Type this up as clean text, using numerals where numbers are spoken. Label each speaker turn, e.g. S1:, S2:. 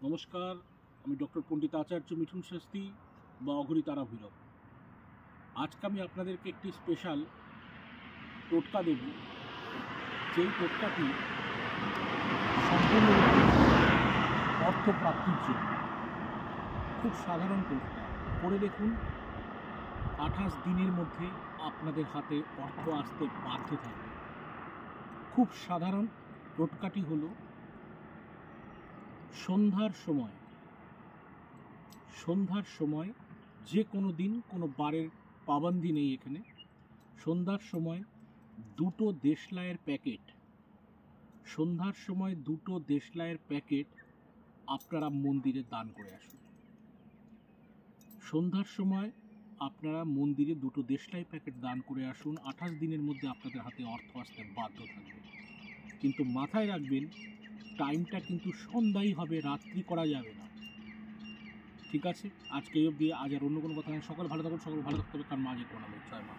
S1: নমস্কার, আমি ডক্টর পণ্ডিত আচার্য মিঠুন শাস্ত্রী বা অঘরী তারা ভৈরব। আজকে আমি আপনাদেরকে একটি স্পেশাল টোটকা দেব, যেই টোটকাটি সম্পূর্ণ অর্থপ্রাপ্তির জন্য। খুব সাধারণ টোটকা, পড়ে দেখুন। 28 দিনের মধ্যে আপনাদের হাতে অর্থ আসতে বাধ্য থাকবে। খুব সাধারণ টোটকাটি হলো সন্ধ্যার সময় যে কোনো দিন, কোনো বারের পাবন্দি নেই এখানে। সন্ধ্যার সময় দুটো দেশলাইয়ের প্যাকেট আপনারা মন্দিরে দান করে আসুন। সন্ধ্যার সময় আপনারা মন্দিরে দুটো দেশলাই প্যাকেট দান করে আসুন। 28 দিনের মধ্যে আপনাদের হাতে অর্থ আসতে বাধ্য থাকবে। কিন্তু মাথায় রাখবেন, টাইমটা কিন্তু সন্ধ্যাই হবে, রাত্রি করা যাবে না। ঠিক আছে, আজকে এই অবধি। আজ আর অন্য কোনো কথা নেই। সকল ভালো থাকুন, সকল ভালো থাকতে হবে, কারণ মা যে কোনো জয় মা।